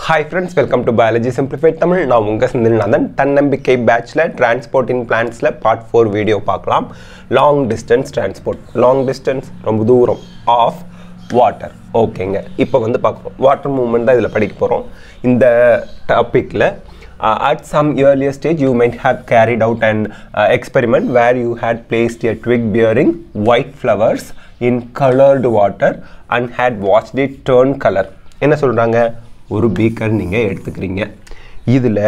Hi friends, welcome to Biology Simplified Tamil. நான் உங்க செந்தில்நாதன். தன்னம்பிக்கை பேட்ச்ல டிரான்ஸ்போர்ட் இன் பிளான்ட்ஸ்ல பார்ட் 4 வீடியோ பார்க்கலாம். Long distance transport. Long distance ரொம்ப தூரம் ஆஃப் வாட்டர். ஓகேங்க. இப்போ வந்து பார்க்குறோம். வாட்டர் மூவ்மெண்ட் தான் இதில் படிக்க போகிறோம். இந்த டாப்பிக்கில் at some earlier stage you might have carried out an experiment where you had placed a twig bearing white flowers in colored water and had watched it turn color. என்ன சொல்கிறாங்க? ஒரு beaker நீங்கள் எடுத்துக்கிறீங்க, இதில்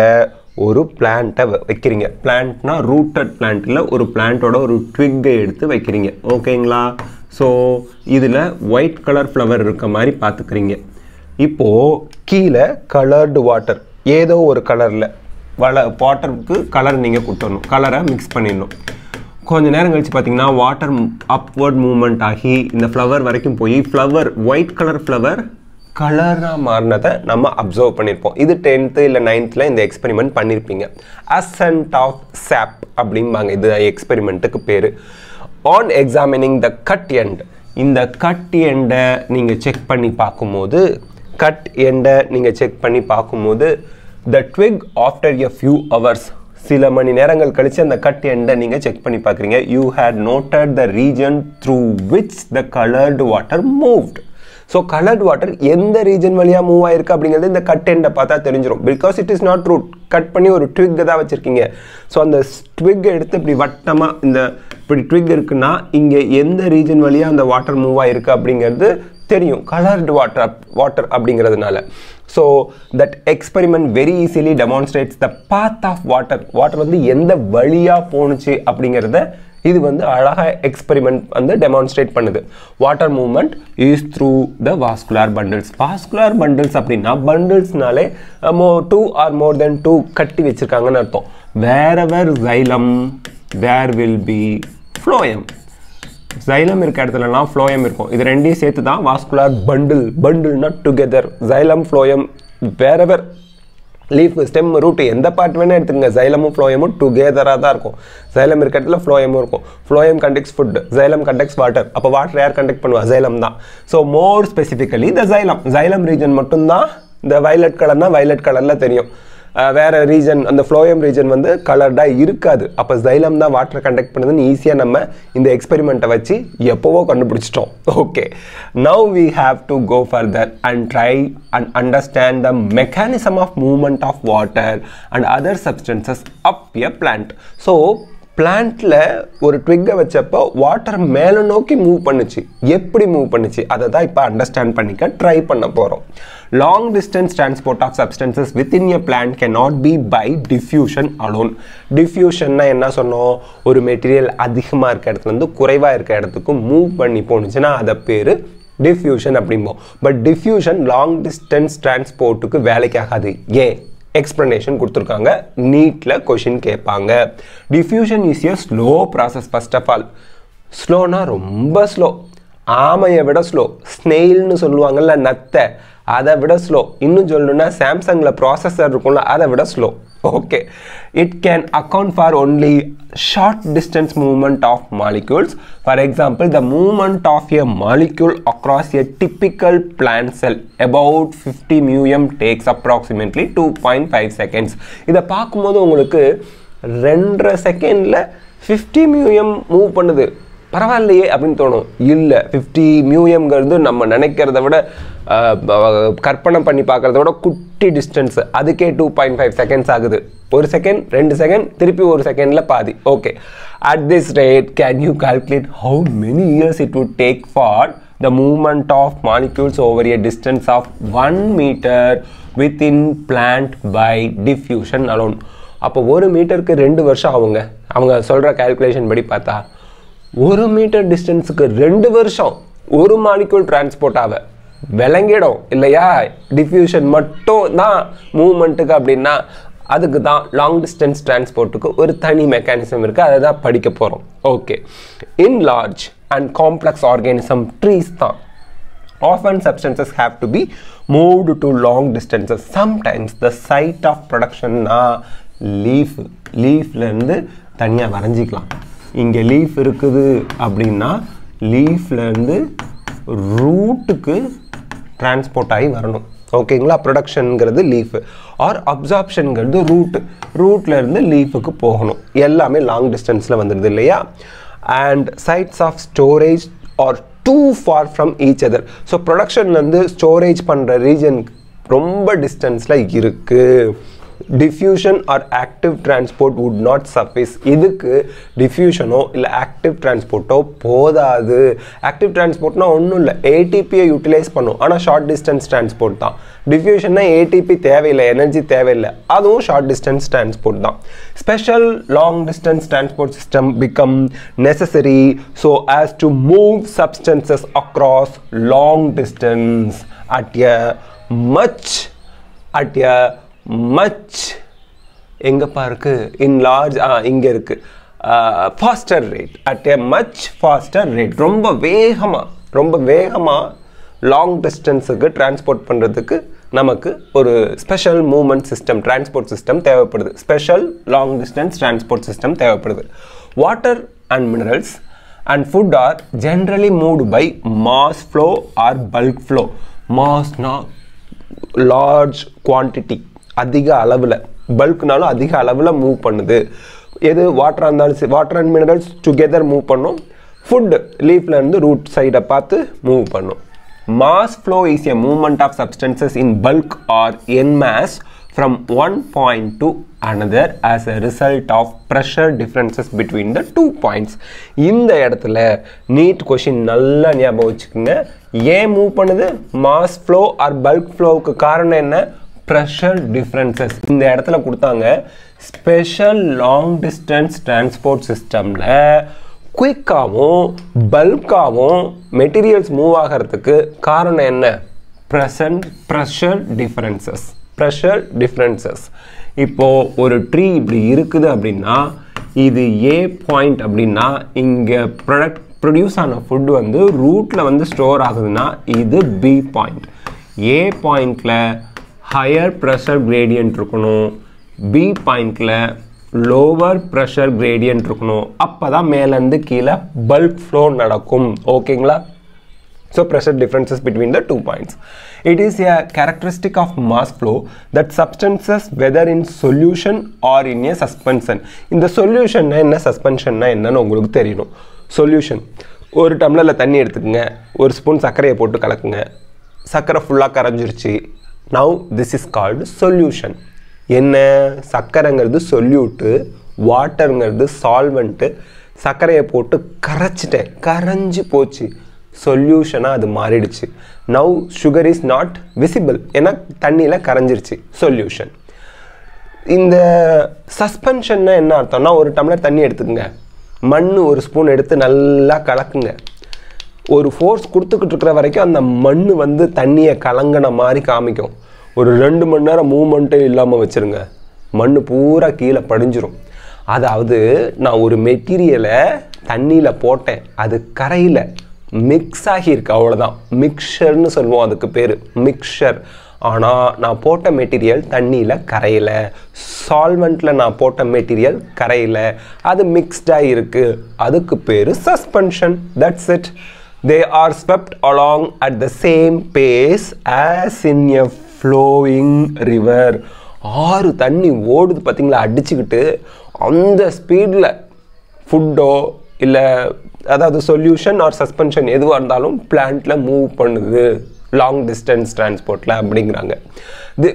ஒரு பிளான்ட்டை வைக்கிறீங்க. பிளான்ட்னா ரூட்டட் பிளான்ட்டில் ஒரு பிளான்ட்டோட ஒரு ட்விக்கை எடுத்து வைக்கிறீங்க. ஓகேங்களா? ஸோ இதில் ஒயிட் கலர் ஃப்ளவர் இருக்க மாதிரி பார்த்துக்கிறீங்க. இப்போது கீழே கலர்டு வாட்டர், ஏதோ ஒரு கலரில் வாட்டருக்கு கலர் நீங்கள் கொடுத்துடணும், கலரை மிக்ஸ் பண்ணிடணும். கொஞ்சம் நேரம் கழித்து பார்த்தீங்கன்னா வாட்டர் அப்வர்ட் மூவ்மெண்ட் ஆகி இந்த ஃப்ளவர் வரைக்கும் போய் ஃப்ளவர் ஒயிட் கலர் ஃப்ளவர் கலராக மாறினதை நம்ம அப்சர்வ் பண்ணியிருப்போம். இது 10th இல்லை 9th இந்த எக்ஸ்பெரிமெண்ட் பண்ணியிருப்பீங்க. அசன்ட் ஆஃப் சாப் அப்படிம்பாங்க இது எக்ஸ்பெரிமெண்ட்டுக்கு பேர். On examining the cut end, இந்த கட் எண்டை நீங்கள் செக் பண்ணி பார்க்கும்போது the twig after a few hours, சில மணி நேரங்கள் கழித்து அந்த கட் எண்டை நீங்கள் செக் பண்ணி பார்க்குறீங்க. You had noted the region through which the coloured water moved. So coloured water எந்த ரீஜன் வழியாக மூவ் ஆயிருக்கு அப்படிங்கிறது இந்த கட் எண்டை பார்த்தா தெரிஞ்சிடும். Because it is not root, cut பண்ணி ஒரு ட்விக்கை தான் வச்சுருக்கீங்க. ஸோ அந்த ட்விக்கை எடுத்து இப்படி வட்டமாக இந்த இப்படி ட்விக் இருக்குன்னா இங்கே எந்த ரீஜன் வழியாக அந்த வாட்டர் மூவ் ஆயிருக்கு அப்படிங்கிறது தெரியும், கலர்டு வாட்டர் அப்படிங்கிறதுனால. So that experiment very easily demonstrates the path of water வந்து எந்த வழியாக போணுச்சு அப்படிங்கிறத இது வந்து அழகாக எக்ஸ்பெரிமெண்ட் வந்து டெமான்ஸ்ட்ரேட் பண்ணுது. Water movement is through the vascular bundles. Vascular bundles அப்படின்னா பண்டில்ஸ்னாலே 2 or more than 2 கட்டி வச்சுருக்காங்கன்னு அர்த்தம். Wherever xylem there will be phloem. Xylem இருக்க இடத்துலலாம் ஃப்ளோயம் இருக்கும். இது ரெண்டையும் சேர்த்து தான் வாஸ்குலர் பண்டில்னா together. Xylem phloem wherever leaf stem root எந்த பார்ட் வேணால் எடுத்துங்க, ஜைலமும் ஃப்ளோயமும் டுகெதராக தான் இருக்கும். ஜைலம் இருக்க இடத்துல ஃப்ளோயமும் இருக்கும். Phloem conducts food, xylem conducts water. அப்போ வாட்டர் யார் கண்டெக்ட் பண்ணுவா? ஜைலம் தான். So more specifically the xylem region மட்டும்தான் இந்த வயலட் கலர்னால் வயலட் கலரில் தெரியும். வேறு ரீஜன் அந்த ஃப்ளோயம் ரீஜன் வந்து கலர்டாக இருக்காது. அப்போ ஜைலம் தான் வாட்டரை கண்டக்ட் பண்ணுதுன்னு ஈஸியாக நம்ம இந்த எக்ஸ்பெரிமெண்ட்டை வச்சு எப்போவோ கண்டுபிடிச்சிட்டோம். Okay, now we have to go further and try and understand the mechanism of movement of water and other substances up a plant. So பிளான்ட்டில் ஒரு ட்விக்கை வச்சப்போ வாட்டர் மேலே நோக்கி மூவ் பண்ணுச்சு, எப்படி மூவ் பண்ணுச்சு அதை தான் இப்போ அண்டர்ஸ்டாண்ட் பண்ணிக்க ட்ரை பண்ண போகிறோம். Long distance transport of substances within a plant cannot be by diffusion alone. டிஃப்யூஷன்னா என்ன சொன்னோம்? ஒரு மெட்டீரியல் அதிகமாக இருக்க இடத்துலேருந்து குறைவாக இருக்க இடத்துக்கு மூவ் பண்ணி போணுச்சுன்னா அதை பேர் டிஃப்யூஷன் அப்படிம்போம். பட் டிஃப்யூஷன் லாங் டிஸ்டன்ஸ் டிரான்ஸ்போர்ட்டுக்கு வேலைக்கு ஆகாது. ஏன்? எக்ஸ்பிளனேஷன் கொடுத்துருக்காங்க, நீட்டில் கொஷின் கேட்பாங்க. Diffusion is a slow process. First of all ஸ்லோனா ரொம்ப ஸ்லோ, ஆமையை விட ஸ்லோ. ஸ்னெயில்னு சொல்லுவாங்கள்ல நத்தை, அதை விட ஸ்லோ. இன்னும் சொல்லணும்னா சாம்சங்கில் ப்ராசஸர் இருக்கும்ல அதை விட slow. Okay, it can account for only short distance movement of molecules. For example the movement of a molecule across a typical plant cell about 50 μm takes approximately 2.5 seconds. இதை பார்க்கும்போது உங்களுக்கு 2.5 செகண்டில் 50 μm மூவ் பண்ணுது, பரவாயில்லையே அப்படின்னு தோணும். இல்லை, 50 μmங்கிறது நம்ம நினைக்கிறத விட கற்பனை பண்ணி பார்க்குறத விட குட்டி டிஸ்டன்ஸு. அதுக்கே 2.5 செகண்ட்ஸ் ஆகுது. 1 செகண்ட் 2 செகண்ட் திருப்பி 1 செகண்டில் பாதி. Okay, at this rate can you calculate how many years it would take for the movement of molecules over a distance of 1 meter within plant by diffusion alone. அப்போ 1 மீட்டருக்கு 2 வருஷம் ஆகுங்க. அவங்க சொல்கிற கால்குலேஷன் படி பார்த்தா 1 மீட்டர் டிஸ்டன்ஸுக்கு 2 வருஷம் ஒரு மாலிக்யூல் டிரான்ஸ்போர்ட் ஆக விளங்கிடும் இல்லையா? டிஃப்யூஷன் மட்டும் தான் மூவ்மெண்ட்டுக்கு அப்படின்னா அதுக்கு தான் லாங் டிஸ்டன்ஸ் டிரான்ஸ்போர்ட்டுக்கு ஒரு தனி மெக்கானிசம் இருக்குது, அதை தான் படிக்க போகிறோம். Okay, in large and complex organism trees தான் often substances have to be moved to long distances. Sometimes the site of production leafலேருந்து தனியாக வரைஞ்சிக்கலாம். இங்கே லீஃப் இருக்குது அப்படின்னா லீஃப்லேருந்து ரூட்டுக்கு டிரான்ஸ்போர்ட் ஆகி வரணும். ஓகேங்களா ப்ரொடக்ஷன்ங்கிறது லீஃப் ஆர் அப்சார்ப்ஷன்ங்கிறது ரூட்ல இருந்து லீஃபுக்கு போகணும் எல்லாமே லாங் டிஸ்டன்ஸில் வந்துடுது இல்லையா and sites of storage are too far from each other so ப்ரொடக்ஷன்லேருந்து ஸ்டோரேஜ் பண்ணுற ரீஜன் ரொம்ப டிஸ்டன்ஸில் இருக்குது diffusion or active transport would not suffice இதுக்கு diffusionோ இல்லை active transportோ போதாது active transportனா ஒன்றும் இல்லை ATPயை யூட்டிலைஸ் பண்ணும் ஆனால் ஷார்ட் டிஸ்டன்ஸ் டிரான்ஸ்போர்ட் தான் diffusionனா ATP தேவையில்லை எனர்ஜி தேவையில்லை அதுவும் ஷார்ட் டிஸ்டன்ஸ் டிரான்ஸ்போர்ட் தான் special long distance transport system become necessary so as to move substances across long distance at a much எங்கப்பா இருக்கு in large இங்க இருக்கு faster rate at a much faster rate ரொம்ப வேகமா long distanceக்கு transport பண்றதுக்கு நமக்கு ஒரு special movement system transport system தேவைப்படுது special long distance transport system தேவைப்படுது water and minerals and food are generally moved by mass flow or bulk flow massனா large quantity அதிக அளவில் பல்க்னாலும் அதிக அளவில் மூவ் பண்ணுது எது வாட்டராக இருந்தாலும் water and minerals together move பண்ணும் ஃபுட் லீஃப்லேருந்து ரூட் சைடை பார்த்து மூவ் பண்ணும் mass flow is a movement of substances in bulk or en masse from one point to another as a result of pressure differences between the 2 points இந்த இடத்துல NEET question நல்லா ஞாபகம் வச்சுக்கோங்க ஏன் மூவ் பண்ணுது மாஸ் ஃப்ளோ ஆர் பல்க் ஃப்ளோவுக்கு காரணம் என்ன pressure differences இந்த இடத்துல கொடுத்தாங்க ஸ்பெஷல் லாங் டிஸ்டன்ஸ் டிரான்ஸ்போர்ட் சிஸ்டம்ல குயிக்காகவும் பல்காகவும் மெட்டீரியல்ஸ் மூவ் ஆகிறதுக்கு காரணம் என்ன pressure differences இப்போ ஒரு ட்ரீ இப்படி இருக்குது அப்படின்னா இது ஏ பாயிண்ட் அப்படின்னா இங்கே ப்ரொடியூஸ் ஆன ஃபுட் வந்து ரூட்டில் வந்து ஸ்டோர் ஆகுதுன்னா இது பி பாயிண்ட் ஏ பாயிண்டில் ஹையர் ப்ரெஷர் கிரேடியன்ட் இருக்கணும் பி பாயிண்டில் லோவர் ப்ரெஷர் கிரேடியன்ட் இருக்கணும் அப்போ தான் மேலேருந்து கீழே பல்க் ஃப்ளோ நடக்கும் ஓகேங்களா So pressure differences between the 2 points. It is a characteristic of mass flow that substances whether in solution or in a suspension. In the solution என்ன suspension என்னன்னு உங்களுக்கு தெரியணும். Solution ஒரு டம்ளர்ல தண்ணி எடுத்துக்கங்க ஒரு ஸ்பூன் சர்க்கரையை போட்டு கலக்குங்க சர்க்கரை ஃபுல்லா கரைஞ்சிருச்சு now this is called solution. என்ன சர்க்கரைங்கிறது solute வாட்டர்ங்கிறது solvent சர்க்கரையை போட்டு கரைச்சிட்டேன் கரைஞ்சு போச்சு சொல்யூஷனா அது மாறிடுச்சு now sugar is not visible ஏன்னா தண்ணியில் கரைஞ்சிருச்சு சொல்யூஷன் இந்த சஸ்பென்ஷன்னா என்ன அர்த்தம்னா ஒரு டம்ளர் தண்ணி எடுத்துக்கங்க மண் ஒரு ஸ்பூன் எடுத்து நல்லா கலக்குங்க ஒரு ஃபோர்ஸ் கொடுத்துக்கிட்டு இருக்கிற வரைக்கும் அந்த மண் வந்து தண்ணியை கலங்கின மாதிரி காமிக்கும் ஒரு 2 மணி நேரம் மூவ்மெண்ட்டே இல்லாமல் வச்சுருங்க மண் பூரா கீழே படிஞ்சிரும் அதாவது நான் ஒரு மெட்டீரியலை தண்ணியில் போட்டேன் அது கரையில் மிக்ஸ் ஆகியிருக்கு அவ்வளோதான் மிக்சர்னு சொல்லுவோம் அதுக்கு பேர் மிக்சர் ஆனால் நான் போட்ட மெட்டீரியல் தண்ணியில் கரையில் சால்வெண்ட்டில் நான் போட்ட மெட்டீரியல் கரையில் அது மிக்ஸ்டாக இருக்குது அதுக்கு பேர் suspension that's it they are swept along at the same pace as in a flowing river ஆறு தண்ணி ஓடுது பார்த்தீங்களா அடிச்சுக்கிட்டு அந்த ஸ்பீடில் ஃபுட்டோ இல்லை அதாவது சொல்யூஷன் ஆர் சஸ்பென்ஷன் எதுவாக இருந்தாலும் பிளான்ட்ல மூவ் பண்ணுது லாங் டிஸ்டன்ஸ் டிரான்ஸ்போர்ட்ல அப்படிங்கிறாங்க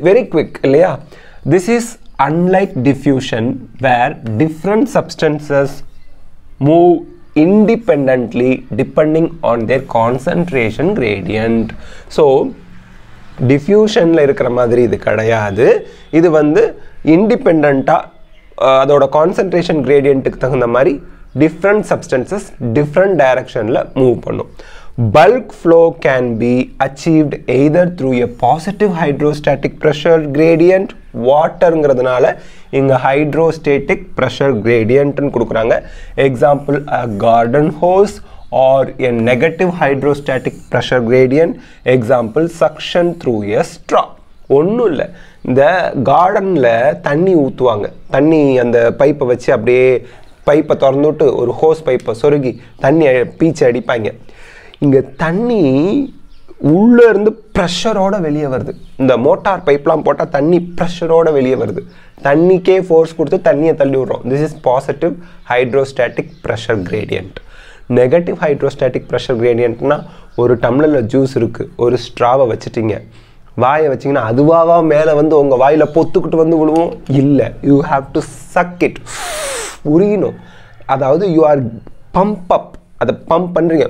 வெரி குவிக் இல்லையா this is unlike diffusion where different substances move independently depending on their concentration gradient so diffusionல இருக்கிற மாதிரி இது கிடையாது இது வந்து இண்டிபெண்டண்டா அதோட கான்சென்ட்ரேஷன் கிரேடியன்ட்டுக்கு தகுந்த மாதிரி different substances different direction la move பண்ணும் bulk flow can be achieved either through a positive hydrostatic pressure gradient waterங்கிறதுனால இங்க hydrostatic pressure gradient ன்னு கொடுக்குறாங்க example a garden hose or a negative hydrostatic pressure gradient example suction through a straw ஒன்றும் இல்லை இந்த கார்டனில் தண்ணி ஊற்றுவாங்க தண்ணி அந்த பைப்பை வச்சு அப்படியே பைப்பை திறந்துவிட்டு ஒரு ஹோஸ் பைப்பை சொருகி தண்ணி பீச்சு அடிப்பாங்க இங்கே தண்ணி உள்ளே இருந்து ப்ரெஷரோட வெளியே வருது. இந்த மோட்டார் பைப்லாம் போட்டால் தண்ணி ப்ரெஷரோட வெளியே வருது. தண்ணிக்கே ஃபோர்ஸ் கொடுத்து தண்ணியை தள்ளி விடுறோம். This is positive hydrostatic pressure gradient. Negative hydrostatic pressure கிரேடியன்ட்னா ஒரு டம்ளரில் ஜூஸ் இருக்குது, ஒரு ஸ்ட்ராவை வச்சுட்டிங்க, வாயை வச்சிங்கன்னா அதுவாக மேலே வந்து உங்கள் வாயில் பொத்துக்கிட்டு வந்து விழுவோம்? இல்லை, you have to suck it, உரியணும். அதாவது யூ ஆர் பம்ப் அப், அதை பம்ப் பண்ணுறீங்க,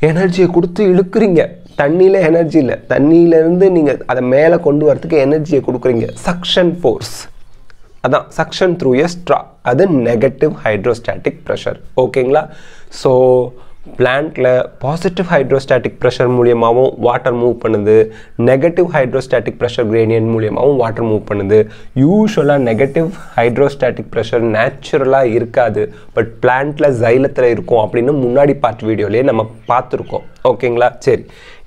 எனர்ஜியை கொடுத்து இழுக்கிறீங்க. தண்ணியில் எனர்ஜி இல்லை, தண்ணியிலேருந்து நீங்கள் அதை மேலே கொண்டு வரதுக்கு எனர்ஜியை கொடுக்குறீங்க. சக்ஷன் ஃபோர்ஸ், அதான் சக்ஷன் த்ரூ எ ஸ்ட்ரா, அது நெகட்டிவ் ஹைட்ரோஸ்டாட்டிக் ப்ரெஷர். ஓகேங்களா? ஸோ பிளான்ட்டில் பாசிட்டிவ் ஹைட்ரோஸ்டாட்டிக் ப்ரெஷர் மூலியமாகவும் வாட்டர் மூவ் பண்ணுது, நெகட்டிவ் ஹைட்ரோஸ்டாட்டிக் ப்ரெஷர் கிரேடியன்ட் மூலியமாகவும் வாட்டர் மூவ் பண்ணுது. யூஸ்வலாக நெகட்டிவ் ஹைட்ரோஸ்டாட்டிக் ப்ரெஷர் நேச்சுரலாக இருக்காது, பட் பிளான்ட்டில் ஜைலத்தில் இருக்கும் அப்படின்னு முன்னாடி பார்ட் வீடியோலேயே நம்ம பார்த்துருக்கோம். ஓகேங்களா? சரி,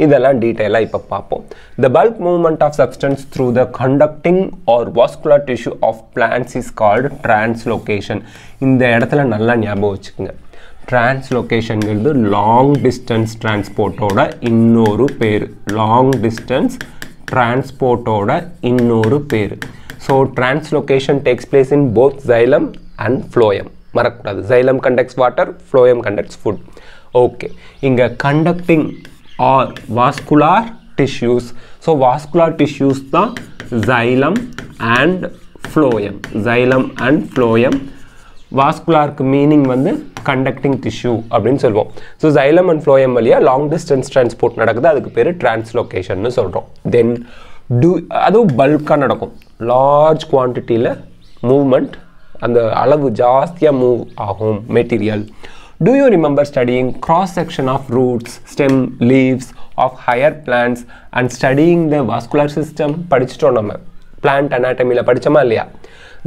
இதெல்லாம் டீட்டெயிலாக இப்போ பார்ப்போம். The bulk movement of substance through the conducting or vascular tissue of plants is called translocation. இந்த இடத்துல நல்லா ஞாபகம் வச்சுக்கோங்க. டிரான்ஸ்லோகேஷன்ங்கிறது லாங் டிஸ்டன்ஸ் டிரான்ஸ்போர்ட்டோட இன்னொரு பேர். லாங் டிஸ்டன்ஸ் டிரான்ஸ்போர்ட்டோட இன்னொரு பேர். So translocation takes place in both xylem and phloem. மறக்கக்கூடாது, xylem conducts water, phloem conducts food. Okay, இங்கே conducting are vascular tissues. So vascular tissues தான் xylem and phloem. xylem and phloem. வாஸ்குலாருக்கு meaning வந்து conducting tissue அப்படின்னு சொல்லுவோம். So xylem and phloem வழியாக long distance transport நடக்குது, அதுக்கு பேர் டிரான்ஸ்லோகேஷன்னு சொல்கிறோம். தென் அதுவும் பல்காக நடக்கும், லார்ஜ் குவான்டிட்டியில் மூவ்மெண்ட், அந்த அளவு ஜாஸ்தியாக மூவ் ஆகும் material. Do you remember studying cross section of roots, stem, leaves of higher plants and studying the vascular system? படிச்சிட்டோம் நம்ம plant anatomy-ல படிச்சோமா இல்லையா?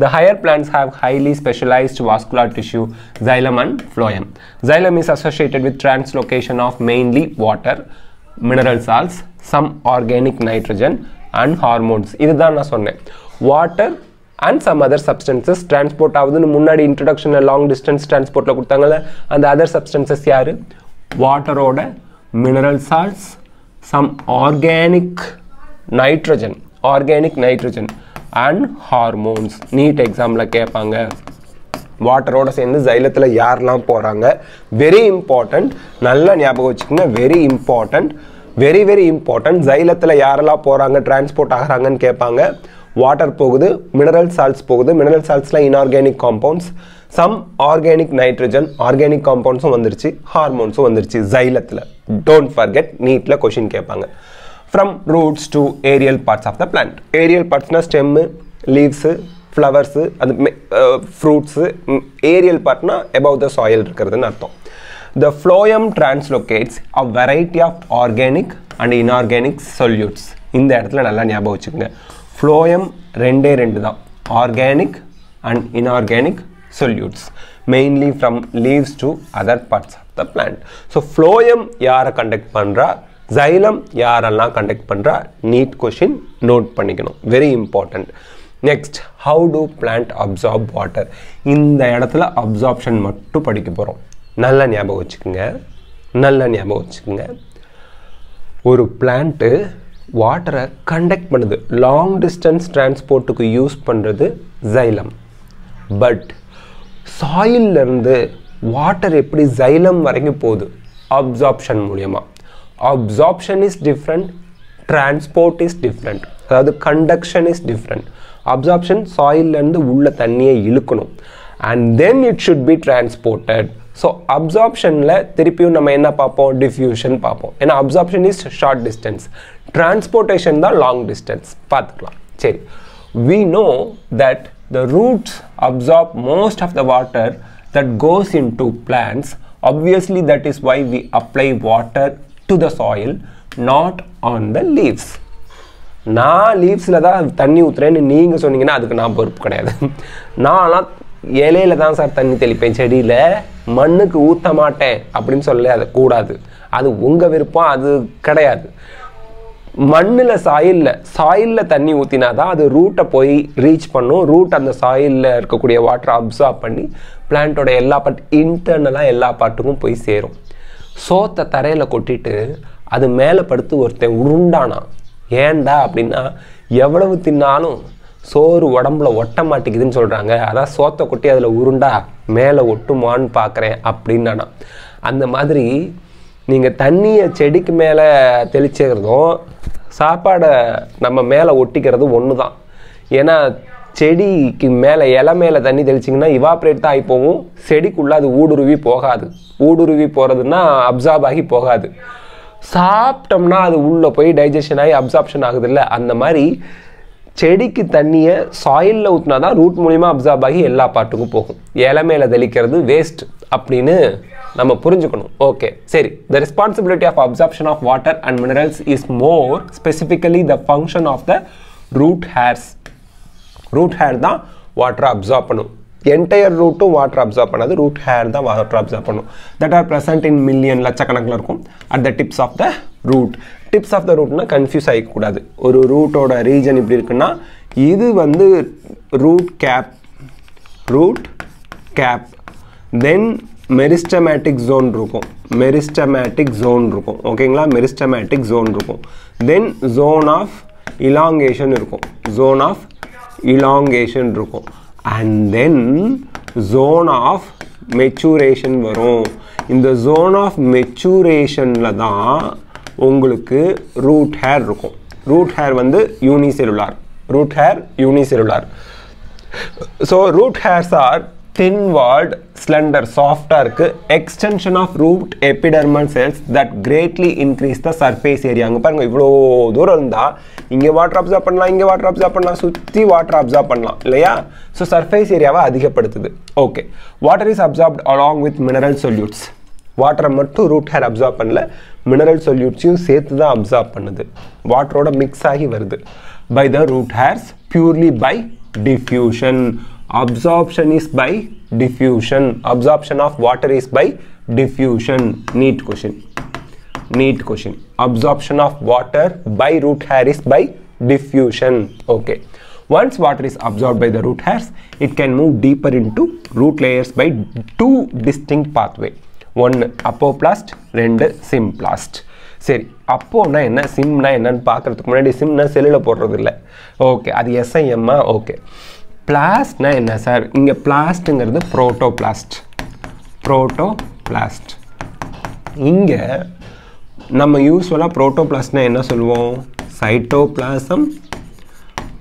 The higher plants have highly specialized vascular tissue, xylem and phloem. Xylem is associated with translocation of mainly water, mineral salts, some organic nitrogen and hormones. இதுதான் நான் சொன்னேன். Water and some other substances transport ஆகுதுன்னு முன்னாடி இன்ட்ரடக்ஷன்ல long distance டிரான்ஸ்போர்ட்ல கொடுத்தாங்கல்ல, அந்த other substances யாரு? வாட்டரோட mineral salts, some organic nitrogen and hormones. NEET எக்ஸாமில் கேட்பாங்க, வாட்டரோட சேர்ந்து xylத்தில் யாரெல்லாம் போகிறாங்க? வெரி இம்பார்ட்டண்ட், நல்லா ஞாபகம் வச்சுக்கோங்க. Very important. xylத்தில் யாரெல்லாம் போகிறாங்க, டிரான்ஸ்போர்ட் ஆகிறாங்கன்னு கேட்பாங்க. வாட்டர் போகுது, மினரல் சால்ட்ஸ் போகுது, மினரல் சால்ட்ஸில் inorganic compounds, some organic nitrogen, organic காம்பவுண்ட்ஸும் வந்துருச்சு, ஹார்மோன்ஸும் வந்துருச்சு xylத்தில். டோன்ட் ஃபர்கெட், நீட்டில் கொஷின் கேட்பாங்க. From roots to aerial parts of the plant. Aerial parts na stem, leaves, flowers, fruits. Aerial part na above the soil irukkiradhu artham. The phloem translocates a variety of organic and inorganic solutes. இந்த இடத்துல நல்லா ஞாபகம் வச்சுக்கோங்க. phloem ரெண்டு தான், organic and inorganic solutes, mainly from leaves to other parts of the plant. So phloem யாரை conduct பண்றா, xylem யாரெல்லாம் கண்டக்ட் பண்ணுறா? நீட் கொஷின், நோட் பண்ணிக்கணும், very important. Next, how to plant absorb water? இந்த இடத்துல அப்சார்ப்ஷன் மட்டும் படிக்க போகிறோம். நல்லா ஞாபகம் வச்சுக்கோங்க. ஒரு பிளான்ட்டு வாட்டரை கண்டக்ட் பண்ணுது, லாங் டிஸ்டன்ஸ் டிரான்ஸ்போர்ட்டுக்கு யூஸ் பண்ணுறது xylem. பட் சாயிலிருந்து வாட்டர் எப்படி xylem வரைக்கும் போகுது? அப்சார்ப்ஷன் மூலியமாக. Absorption is different, transport is different. அதாவது conduction is different. Absorption soil இருந்து உள்ள தண்ணியை இழுக்கணும், and then it should be transported. So absorptionல திருப்பியும் நம்ம என்ன பார்ப்போம்? diffusion பார்ப்போம். ஏன்னா absorption is short distance, transportation தான் long distance. பார்த்துக்கலாம். சரி, we know that the roots absorb most of the water that goes into plants. Obviously that is why we apply water to the soil, not on the leaves. நான் லீவ்ஸில் தான் தண்ணி ஊற்றுறேன்னு நீங்கள் சொன்னீங்கன்னா அதுக்கு நான் பொறுப்பு கிடையாது. நான்லாம் இலையில தான் சார் தண்ணி தெளிப்பேன், செடியில் மண்ணுக்கு ஊற்ற மாட்டேன் அப்படின்னு சொல்ல அது கூடாது. அது உங்கள் விருப்பம், அது கிடையாது. மண்ணில் சாயிலில் தண்ணி ஊற்றினா தான் அது ரூட்டை போய் ரீச் பண்ணும். ரூட் அந்த சாயிலில் இருக்கக்கூடிய வாட்டரை அப்சார்ப் பண்ணி பிளான்ட்டோட எல்லா பார்ட், இன்டர்னலாக எல்லா பார்ட்டுக்கும் போய் சேரும். சோத்தை தரையில் கொட்டிட்டு அது மேலே படுத்து ஒருத்தன் உருண்டானா. ஏன்டா அப்படின்னா எவ்வளவு தின்னாலும் சோறு உடம்புல ஒட்ட மாட்டேங்குதுன்னு சொல்கிறாங்க. அதான் சோத்தை கொட்டி அதில் உருண்டா மேலே ஒட்டுமான்னு பார்க்குறேன் அப்படின்னா. அந்த மாதிரி நீங்கள் தண்ணியை செடிக்கு மேலே தெளிச்சுக்கிறதும் சாப்பாடை நம்ம மேலே ஒட்டிக்கிறதும் ஒன்று தான். ஏன்னா செடிக்கு மேலே இலை மேலே தண்ணி தெளிச்சிங்கன்னா இவாப்ரேட் தான் ஆகி போகும். செடிக்குள்ளே அது ஊடுருவி போகாது. ஊடுருவி போகிறதுனா அப்சார்ப் ஆகி போகாது. சாப்பிட்டோம்னா அது உள்ளே போய் டைஜஷன் ஆகி அப்சார்ப்ஷன் ஆகுது இல்லை. அந்த மாதிரி செடிக்கு தண்ணியை சாயிலில் ஊற்றினா தான் ரூட் மூலிமா அப்சார்ப் ஆகி எல்லா பாட்டுக்கும் போகும். இலை மேலே தெளிக்கிறது வேஸ்ட் அப்படின்னு நம்ம புரிஞ்சுக்கணும். ஓகே சரி. The responsibility of absorption of water and minerals is more specifically the function of the root hairs. Root hair தான் வாட்டரை அப்சார்ப் பண்ணும். என்டையர் ரூட்டும் வாட்டர் அப்சார்ப் பண்ணாது, ரூட் ஹேர் தான் வாட்டர் அப்சார்ப் பண்ணும். That are present in million லட்சக்கணக்கில் இருக்கும் at the tips of the root. Tips of the ரூட்னா கன்ஃபியூஸ் ஆகிக்கூடாது. ஒரு ரூட்டோட ரீஜன் இப்படி இருக்குன்னா இது வந்து root cap then meristematic zone இருக்கும். ஓகேங்களா. மெரிஸ்டமேட்டிக் ஜோன் இருக்கும். தென் ஜோன் ஆஃப் இலாங்கேஷன் இருக்கும். இருக்கும். And then zone of maturation வரும். இந்த ஜோன் ஆஃப் மெச்சூரேஷனில் தான் உங்களுக்கு ரூட் ஹேர் இருக்கும். ரூட் ஹேர் வந்து unicellular. So root hairs are thin walled, slender, soft-ஆ இருக்கு. extension of root epidermal cells that greatly increase the surface area. அங்க பாருங்க இவ்வளோ தூரம் இருந்தா இங்கே வாட்டர் அப்சார்ப் பண்ணலாம், சுற்றி வாட்டர் அப்சார்ப் பண்ணலாம் இல்லையா. ஸோ சர்ஃபேஸ் ஏரியாவை அதிகப்படுத்துது. Okay. Water is absorbed along with mineral solutes. வாட்டரை மட்டும் ரூட் ஹேர் அப்சார்ப் பண்ணல, மினரல் சொல்யூட்ஸையும் சேர்த்து தான் அப்சார்ப் பண்ணுது. வாட்டரோட மிக்ஸ் ஆகி வருது. By the root hairs purely by diffusion. Absorption is by diffusion. Absorption of water is by diffusion. Neat question. Absorption of water by root hair is by diffusion. Okay. Once water is absorbed by the root hairs, it can move deeper into root layers by two distinct pathways. One apoplast, ரெண்டு symplast. சரி, அப்போனா என்ன, சிம்னா என்னன்னு பார்க்கறதுக்கு முன்னாடி சிம்னா செல்லில் போடுறது இல்லை. ஓகே, அது எஸ்ஐஎம்மா. ஓகே. பிளாஸ்ட்னா என்ன சார்? இங்கே பிளாஸ்ட்டுங்கிறது புரோட்டோபிளாஸ்ட். இங்கே நம்ம யூஸ்வலாக புரோட்டோபிளாஸ்ட்னா என்ன சொல்லுவோம்? சைட்டோபிளாசம்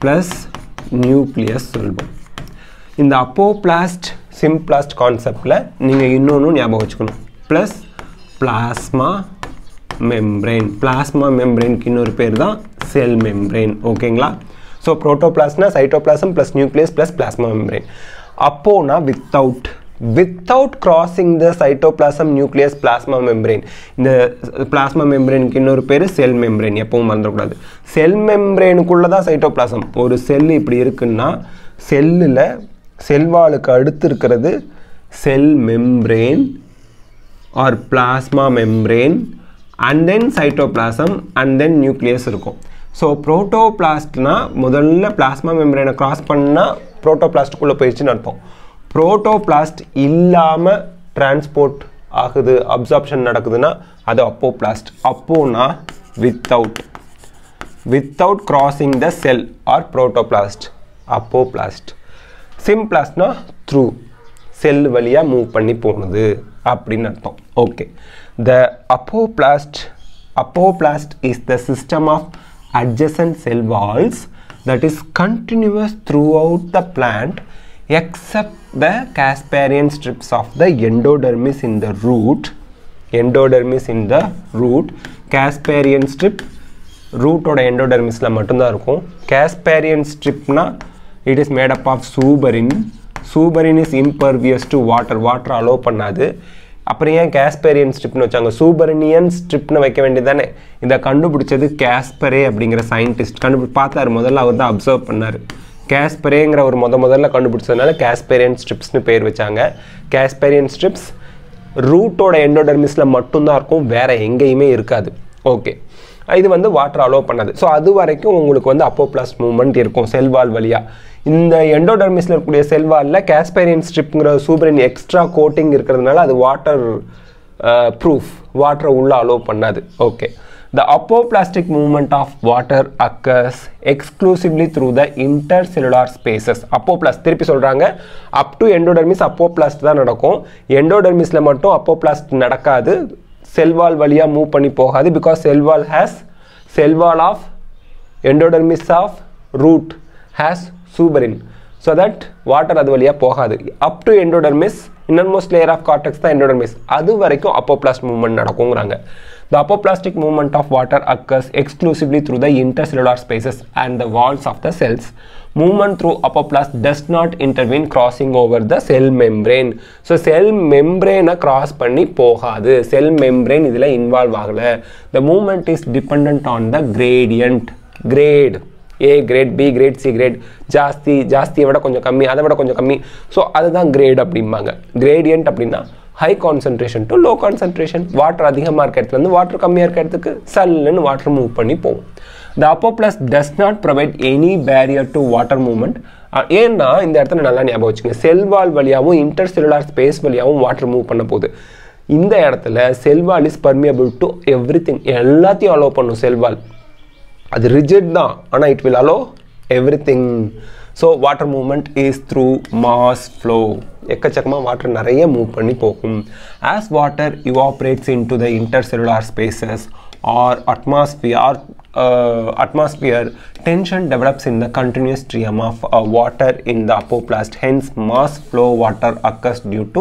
ப்ளஸ் நியூக்ளியஸ் சொல்லுவோம். இந்த அப்போபிளாஸ்ட் சிம்பிளாஸ்ட் கான்செப்டில் நீங்கள் இன்னொன்று ஞாபகம் வச்சுக்கணும். ப்ளஸ் பிளாஸ்மா மெம்ப்ரெயினுக்கு இன்னொரு பேர் தான் செல் மெம்ப்ரெயின். ஓகேங்களா? ஸோ புரோட்டோபிளாஸ்ட்னா cytoplasm plus nucleus plus plasma membrane. அப்போனா without crossing the cytoplasm nucleus plasma membrane. இந்த பிளாஸ்மா மெம்ப்ரெயினுக்கு இன்னொரு பேர் செல் மெம்ப்ரெயின். எப்பவும் மறந்துடக்கூடாது. செல் மெம்ப்ரெயினுக்குள்ளே தான் சைட்டோபிளாசம். ஒரு செல் இப்படி இருக்குன்னா செல்லில் செல்வாளுக்கு அடுத்து இருக்கிறது cell membrane or plasma membrane and then cytoplasm and then nucleus இருக்கும். ஸோ புரோட்டோபிளாஸ்ட்னா முதல்ல பிளாஸ்மா மெம்ப்ரெயினை கிராஸ் பண்ணால் புரோட்டோபிளாஸ்ட்டுக்குள்ளே போயிடுச்சுன்னு அர்த்தம். புரோட்டோபிளாஸ்ட் இல்லாமல் டிரான்ஸ்போர்ட் ஆகுது, அப்சார்ப்ஷன் நடக்குதுன்னா அது அப்போபிளாஸ்ட். அப்போனா without crossing the cell or protoplast, apoplast. சிம்பிளாஸ்ட்னா த்ரூ செல் வழியாக மூவ் பண்ணி போனது அப்படின்னு அர்த்தம். Okay. The apoplast is the system of adjacent cell walls that is continuous throughout the plant except the Casparian strips of the endodermis in the root. Casparian strip root oda endodermis la mattum da irukum. Casparian strip na it is made up of suberin. Suberin is impervious to water allow பண்ணாது. அப்புறம் ஏன் Casparian ஸ்ட்ரிப்னு வச்சாங்க? சூபரினியன் ஸ்ட்ரிப்னு வைக்க வேண்டியதானே. இதை கண்டுபிடிச்சது காஸ்பரே அப்படிங்கிற scientist பார்த்தாரு. முதல்ல அவர் தான் அப்சர்வ் பண்ணார். காஸ்பரேங்கிற ஒரு முதல்ல கண்டுபிடிச்சதுனால காஸ்பேரியன் ஸ்ட்ரிப்ஸ்னு பேர் வச்சாங்க. காஸ்பேரியன் ஸ்ட்ரிப்ஸ் ரூட்டோட எண்டோடர்மிஸில் மட்டும்தான் இருக்கும், வேறு எங்கேயுமே இருக்காது. ஓகே. இது வந்து வாட்டர் அலோவ் பண்ணாது. ஸோ அது வரைக்கும் உங்களுக்கு வந்து அப்போபிளாஸ்ட் மூவ்மெண்ட் இருக்கும் செல்வால் வழியாக. இந்த எண்டோடர்மிஸில் இருக்கக்கூடிய செல்வாலில் காஸ்பேரியன் ஸ்ட்ரிப்ங்கிற சூப்பரின் எக்ஸ்ட்ரா கோட்டிங் இருக்கிறதுனால அது வாட்டர் ப்ரூஃப், வாட்டரை உள்ளே அலோவ் பண்ணாது. Okay. The apoplastic movement of water occurs exclusively through the intercellular spaces. Apoplast திருப்பி சொல்றாங்க up to endodermis apoplast தான் நடக்கும். Endodermisல மட்டும் apoplast நடக்காது. Cell wall வழியா மூவ் பண்ணி போகாது because cell wall of endodermis of root has suberin. So that water அது வழியா போகாது. Up to endodermis innermost layer of cortex தான் endodermis. அது வரைக்கும் apoplast movement நடக்கும்ங்கறாங்க. The apoplastic movement of water occurs exclusively through the intercellular spaces and the walls of the cells. Movement through apoplast does not intervene crossing over the cell membrane. So cell membrane cross பண்ணி போகாது. Cell membrane இதுல involve ஆகல. The movement is dependent on the gradient. Grade A grade, B grade, C grade. ஜாஸ்தியை விட கொஞ்சம் கம்மி, அதை விட கொஞ்சம் கம்மி. ஸோ அதுதான் கிரேட் அப்படிம்பாங்க. கிரேடியன்ட் அப்படின்னா high concentration to low concentration. Water அதிகமாக இருக்க இடத்துல இருந்து வாட்டர் கம்மியாக இருக்க இடத்துக்கு சல்லுன்னு வாட்டர் மூவ் பண்ணி போகும். The apoplast does not provide any barrier to water movement. ஏன்னா இந்த இடத்துல நல்லா ஞாபகம் வச்சுங்க, செல் வால் வழியாகவும் இன்டர்செல்லுலார் ஸ்பேஸ் வழியாகவும் வாட்டர் மூவ் பண்ண போகுது. இந்த இடத்துல cell wall is permeable to everything. எல்லாத்தையும் அலோவ் பண்ணும் செல் வால். அது ரிஜிட் தான், ஆனால் it will allow everything. So water movement is through mass flow. எக்கச்சக்கமாக வாட்டர் நிறைய மூவ் பண்ணி போகும். As water evaporates into the intercellular spaces or atmosphere, tension develops in the continuous stream of water in the apoplast. Hence, mass flow water occurs due to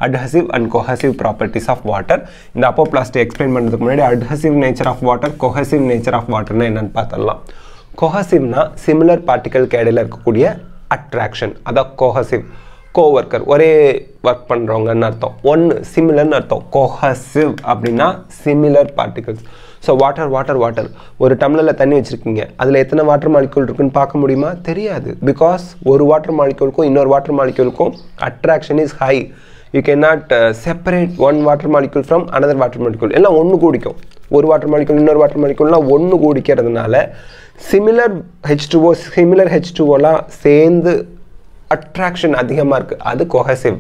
adhesive and cohesive properties of water. இந்த apoplast explain பண்ணுறதுக்கு முன்னாடி adhesive nature of water, cohesive nature of water என்னன்னு பார்த்தலாம். Cohesive-னா similar particle இடையில இருக்கக்கூடிய attraction, அதான் cohesive. co-worker, ஒரே work பண்ணுறவங்கன்னு அர்த்தம். ஒன்று சிமிலர்னு அர்த்தம். cohesive அப்படின்னா similar particles. ஸோ வாட்டர் ஒரு டம்ளரில் தண்ணி வச்சுருக்கீங்க, அதில் எத்தனை வாட்டர் மாலிக்யூல் இருக்குன்னு பார்க்க முடியுமா? தெரியாது. பிகாஸ் ஒரு வாட்டர் மாலிக்யூலுக்கும் இன்னொரு வாட்டர் மாலிக்யூலுக்கும் attraction is high. You can not separate one water molecule from another water molecule. எல்லாம் ஒன்று கூடிக்கும். ஒரு வாட்டர் மாலிக்யூல் இன்னொரு வாட்டர் மாலிக்யூல்லாம் ஒன்று கூடிக்கிறதுனால சிமிலர் H2O சேர்ந்து அட்ராக்ஷன் அதிகமாக இருக்குது. அது கொஹசிவ்.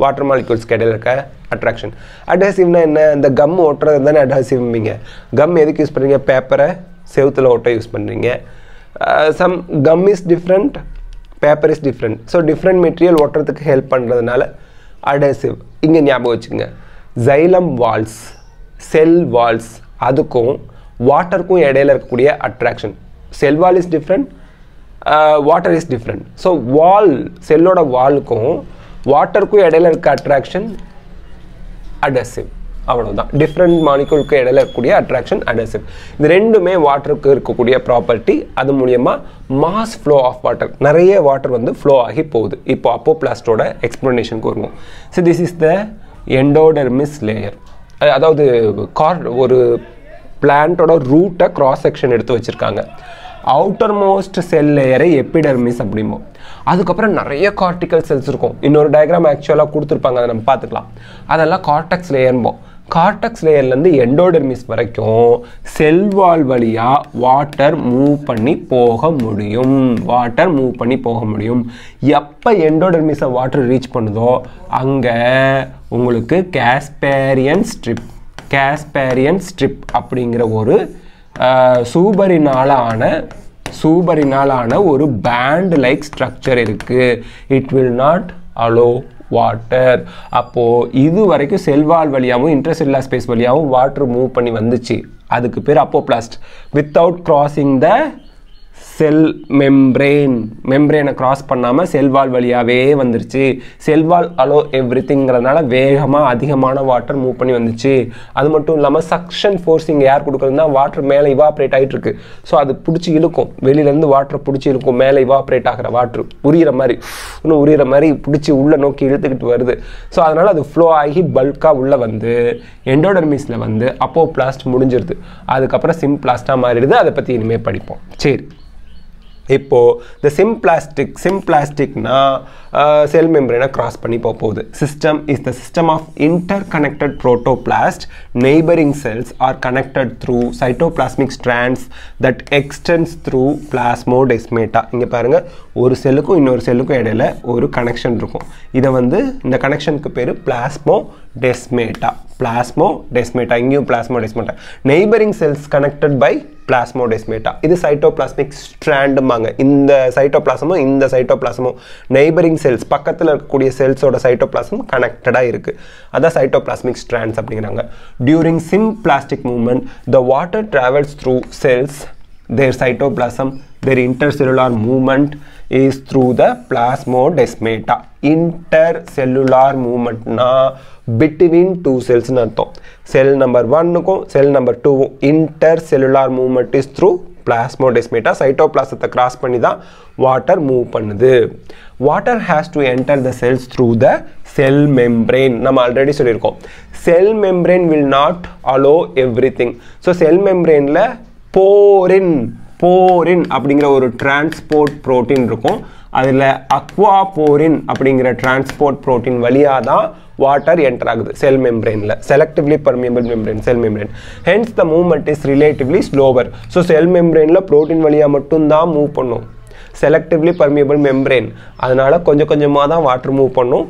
வாட்டர் மாலிக்யூல்ஸ்க்கு இடையில இருக்க அட்ராக்ஷன். அட்ஹசிவ்னா என்ன? இந்த கம் ஒட்டுறது தானே அட்ஹசிவ்ம்பிங்க. கம் எதுக்கு யூஸ் பண்ணுறீங்க? பேப்பரை செவுத்தில் ஒட்ட யூஸ் பண்ணுறீங்க. Some gum is different, paper is different. So different material ஒட்டுறதுக்கு ஹெல்ப் பண்ணுறதுனால அட்ஹசிவ். இங்கே ஞாபகம் வச்சுக்கோங்க, ஜைலம் வால்ஸ், செல் வால்ஸ், அதுக்கும் வாட்டருக்கும் இடையில இருக்கக்கூடிய attraction. Cell wall is different, water is different. So wall, செல்லோட வாலுக்கும் வாட்டருக்கும் இடையில இருக்க அட்ராக்ஷன் அட்ஹசிவ். அவ்வளோதான். டிஃப்ரெண்ட் மாலிக்யூலுக்கு இடையில இருக்கக்கூடிய அட்ராக்ஷன் அட்ஹசிவ். இது ரெண்டுமே வாட்டருக்கு இருக்கக்கூடிய ப்ராப்பர்ட்டி. அது மூலியமாக மாஸ் ஃப்ளோ ஆஃப் வாட்டர், நிறைய வாட்டர் வந்து ஃப்ளோ ஆகி போகுது. இப்போ அப்போப்ளாஸ்டோட எக்ஸ்ப்ளனேஷனுக்கு வருவோம். So this is the endodermis layer. அதாவது ஒரு பிளான்ட்டோட ரூட்டை கிராஸ் செக்ஷன் எடுத்து வச்சுருக்காங்க. அவுட்டர் மோஸ்ட் செல் லேயரை எபிடெர்மிஸ் அப்படிம்போம். அதுக்கப்புறம் நிறைய கார்டிக்கல் செல்ஸ் இருக்கும். இன்னொரு டயக்ராம் ஆக்சுவலாக கொடுத்துருப்பாங்க, அதை நம்ம பார்த்துக்கலாம். அதெல்லாம் கார்டெக்ஸ் லேயர்ம்போம். கார்டெக்ஸ் லேயர்லேருந்து எண்டோடெர்மிஸ் வரைக்கும் செல் வால் வழியாக வாட்டர் மூவ் பண்ணி போக முடியும். எப்போ எண்டோடெர்மிஸை வாட்டர் ரீச் பண்ணுதோ அங்கே உங்களுக்கு காஸ்பேரியன் ஸ்ட்ரிப் அப்படிங்கிற ஒரு சூபரினாலான ஒரு பேண்ட் லைக் ஸ்ட்ரக்சர் இருக்கு. It will not allow water. அப்போது இது வரைக்கும் செல்வால் வழியாகவும் இன்டர்செல்லுலார் ஸ்பேஸ் வழியாகவும் வாட்டர் மூவ் பண்ணி வந்துச்சு. அதுக்கு பேர் apoplast. Without crossing the cell மெம்ப்ரேனை கிராஸ் பண்ணாமல் செல்வால் வழியாகவே வந்துருச்சு. செல்வால் அலோ எவ்ரிதிங்கிறதுனால வேகமாக அதிகமான வாட்டர் மூவ் பண்ணி வந்துச்சு. அது மட்டும் இல்லாமல் சக்ஷன் ஃபோர்ஸிங் யார் கொடுக்குறதுனா வாட்டர் மேலே இவாப்ரேட் ஆகிட்டு இருக்கு. ஸோ அது பிடிச்சி இழுக்கும், வெளியிலேருந்து வாட்டரை பிடிச்சி இழுக்கும். மேலே இவாப்ரேட் ஆகிற வாட்ரு உரியிற மாதிரி பிடிச்சி உள்ளே நோக்கி இழுத்துக்கிட்டு வருது. ஸோ அதனால் அது ஃப்ளோ ஆகி பல்காக உள்ளே வந்து எண்டோடெர்மிஸில் வந்து அப்போப்ளாஸ்ட் முடிஞ்சிருது. அதுக்கப்புறம் சிம்பிளாஸ்டாக மாறிடுது. அதை பற்றி இனிமேல் படிப்போம். சரி, இப்போது இந்த சிம்பிளாஸ்டிக்னா செல் மெம்பரேனை கிராஸ் பண்ணி போகுது. System is the system of interconnected protoplast. Neighbouring cells are connected through cytoplasmic strands that extends through plasmodesmata. இங்கே பாருங்கள், ஒரு செல்லுக்கும் இன்னொரு செல்லுக்கும் இடையில ஒரு கனெக்ஷன் இருக்கும். இதை வந்து இந்த கனெக்ஷனுக்கு பேர் பிளாஸ்மோ plasmodesmata. Plasmodesmata. இங்கேயும் plasmodesmata. Neighboring cells connected by plasmodesmata. இது cytoplasmic strand மாங்க. இந்த cytoplasmம் இந்த cytoplasmம் neighboring cells பக்கத்துல இருக்கக்கூடிய செல்ஸோட cytoplasm connected இருக்கு. அதான் cytoplasmic strands அப்படிங்கறாங்க. During symplastic movement, the water travels through cells, their cytoplasm, their intercellular movement is through the plasmodesmata. Intercellular movement na between two cells னு அர்த்தம். Cell number 1 க்கும் cell number 2 intercellular movement is through plasmodesmata. Cytoplasmத்தை cross பண்ணி தான் water move பண்ணுது. Water has to enter the cells through the cell membrane. நம்ம already சொல்லியிருக்கோம். Cell membrane will not allow everything. So cell membraneல போரின் அப்படிங்கிற ஒரு transport protein இருக்கும். அதில் அக்வாபோரின் அப்படிங்கிற டிரான்ஸ்போர்ட் புரோட்டீன் வழியாக தான் வாட்டர் என்டர் ஆகுது செல் மெம்ப்ரெயினில். Selectively permeable membrane cell membrane. Hence the movement is relatively slower. So cell மெம்ப்ரெயினில் புரோட்டீன் வழியாக மட்டும்தான் மூவ் பண்ணும். செலக்டிவ்லி பர்மியபிள் மெம்ப்ரெயின், அதனால் கொஞ்சம் கொஞ்சமாக தான் வாட்டர் மூவ் பண்ணும்.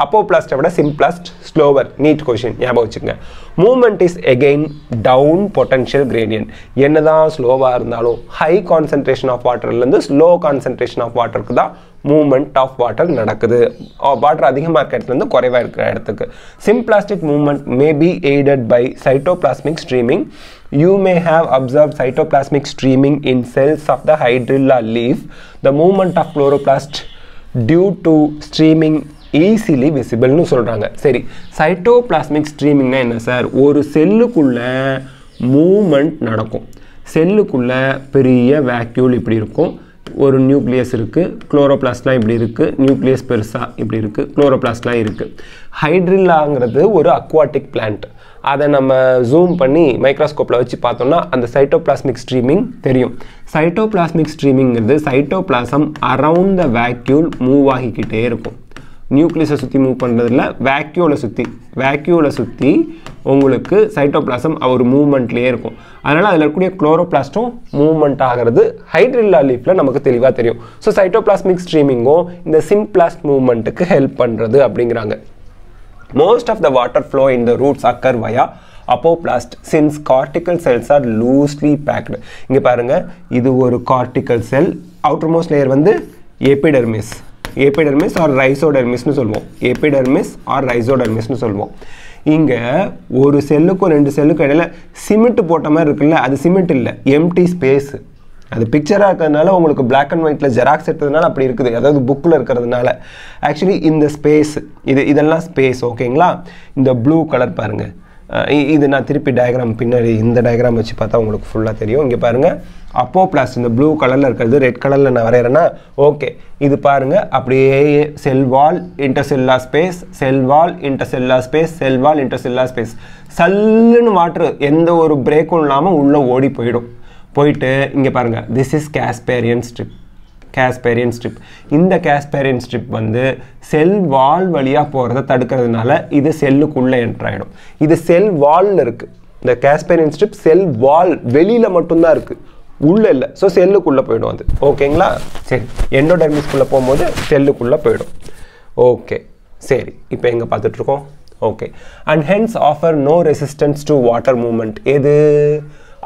அப்போபிளாஸ்ட்டை விட சிம்பிளாஸ்ட் ஸ்லோவர். நீட் கொஷின், ஞாபகம் வச்சுக்கோங்க. Movement is again down potential gradient. என்னதான் ஸ்லோவாக இருந்தாலும் ஹை கான்சன்ட்ரேஷன் ஆஃப் வாட்டர்லேருந்து ஸ்லோ கான்சன்ட்ரேஷன் ஆஃப் வாட்டருக்கு தான் மூவ்மெண்ட் ஆஃப் வாட்டர் நடக்குது. வாட்டர் அதிகமாக இருக்கிற இடத்துலேருந்து குறைவாக இருக்கிற இடத்துக்கு. Symplastic movement may be aided by cytoplasmic streaming. You may have observed cytoplasmic streaming in cells of the hydrilla leaf. The movement of chloroplast due to streaming easily விசிபிள்னு சொல்கிறாங்க. சரி, சைட்டோபிளாஸ்மிக் ஸ்ட்ரீமிங்னா என்ன சார்? ஒரு செல்லுக்குள்ள மூமெண்ட் நடக்கும். செல்லுக்குள்ள பெரிய vacuole இப்படி இருக்கும், ஒரு நியூக்ளியஸ் இருக்குது, குளோரோபிளாஸ்ட்லாம் இப்படி இருக்குது, நியூக்ளியஸ் பெருசாக இப்படி இருக்குது, குளோரோபிளாஸ்ட்லாம் இருக்குது. ஹைட்ரில்லாங்கிறது ஒரு அக்வாட்டிக் பிளான்ட். அதை நம்ம ஜூம் பண்ணி மைக்ரோஸ்கோப்பில் வச்சு பார்த்தோம்னா அந்த சைட்டோபிளாஸ்மிக் ஸ்ட்ரீமிங் தெரியும். சைட்டோபிளாஸ்மிக் ஸ்ட்ரீமிங்கிறது cytoplasm around the vacuole move ஆகிக்கிட்டே இருக்கும். நியூக்ளியஸை சுற்றி மூவ் பண்ணுறதில்ல, வேக்யூலை சுற்றி உங்களுக்கு சைட்டோபிளாசம் ஒரு மூவ்மெண்ட்லேயே இருக்கும். அதனால் அதில் இருக்கக்கூடிய குளோரோபிளாஸ்ட்டும் மூவ்மெண்ட் ஆகிறது ஹைட்ரில்லா லீஃபில் நமக்கு தெளிவாக தெரியும். ஸோ சைட்டோபிளாஸ்மிக் ஸ்ட்ரீமிங்கும் இந்த சிம்பிளாஸ்ட் மூவ்மெண்ட்டுக்கு ஹெல்ப் பண்ணுறது அப்படிங்கிறாங்க. Most of the water flow in the roots occur via apoplast since cortical cells are loosely packed. இங்கே பாருங்கள், இது ஒரு கார்டிக்கல் செல். அவுட்டர்மோஸ்ட் லேயர் வந்து எபிடெர்மிஸ் ஆர் ரைசோடெர்மிஸ்னு சொல்லுவோம். எபிடெர்மிஸ் ஆர் ரைசோடெர்மிஸ்னு சொல்லுவோம். இங்கே ஒரு செல்லுக்கும் ரெண்டு செல்லுக்கும் இடையில சிமெண்ட் போட்ட மாதிரி இருக்குல்ல, அது சிமெண்ட் இல்லை, எம்டி ஸ்பேஸ். அது பிக்சராக இருக்கிறதுனால உங்களுக்கு பிளாக் அண்ட் ஒயிட்டில் ஜெராக்ஸ் எடுத்ததுனால அப்படி இருக்குது, அதாவது புக்கில் இருக்கிறதுனால. ஆக்சுவலி இந்த ஸ்பேஸ் இதெல்லாம் ஸ்பேஸ். ஓகேங்களா? இந்த ப்ளூ கலர் பாருங்கள், இது நான் திருப்பி டயக்ராம் பின்னாடி இந்த டயக்ராம் வச்சு பார்த்தா உங்களுக்கு ஃபுல்லாக தெரியும். இங்கே பாருங்கள், அப்போபிளாஸ்ட் இந்த ப்ளூ கலரில் இருக்கிறது ரெட் கலரில் நான் வரைகிறேன்னா ஓகே. இது பாருங்கள், அப்படியே செல் வால் இன்டர்செல்லுலார் ஸ்பேஸ், செல் வால் இன்டர்செல்லுலார் ஸ்பேஸ், செல் வால் இன்டர்செல்லுலார் ஸ்பேஸ். சல்லுன்னு வாட்டர் எந்த ஒரு பிரேக்கும் இல்லாமல் உள்ளே ஓடி போயிட்டு இங்கே பாருங்கள், திஸ் இஸ் காஸ்பேரியன் ஸ்ட்ரிப். இந்த காஸ்பேரியன் ஸ்ட்ரிப் வந்து செல் வால் வழியாக போகிறத தடுக்கிறதுனால இது செல்லுக்குள்ளே என்ட்ராயிடும். இது செல் வாலில் இருக்குது. இந்த காஸ்பேரியன் ஸ்ட்ரிப் செல் வால் வெளியில் மட்டும்தான் இருக்குது, உள்ளே இல்லை. ஸோ செல்லுக்குள்ளே போயிடும் அது. ஓகேங்களா? சரி, எண்டோடெர்மிஸ்குள்ளே போகும்போது செல்லுக்குள்ளே போயிடும். ஓகே, சரி, இப்போ எங்கே பார்த்துட்ருக்கோம்? Okay. And hence offer no resistance to water movement. எது?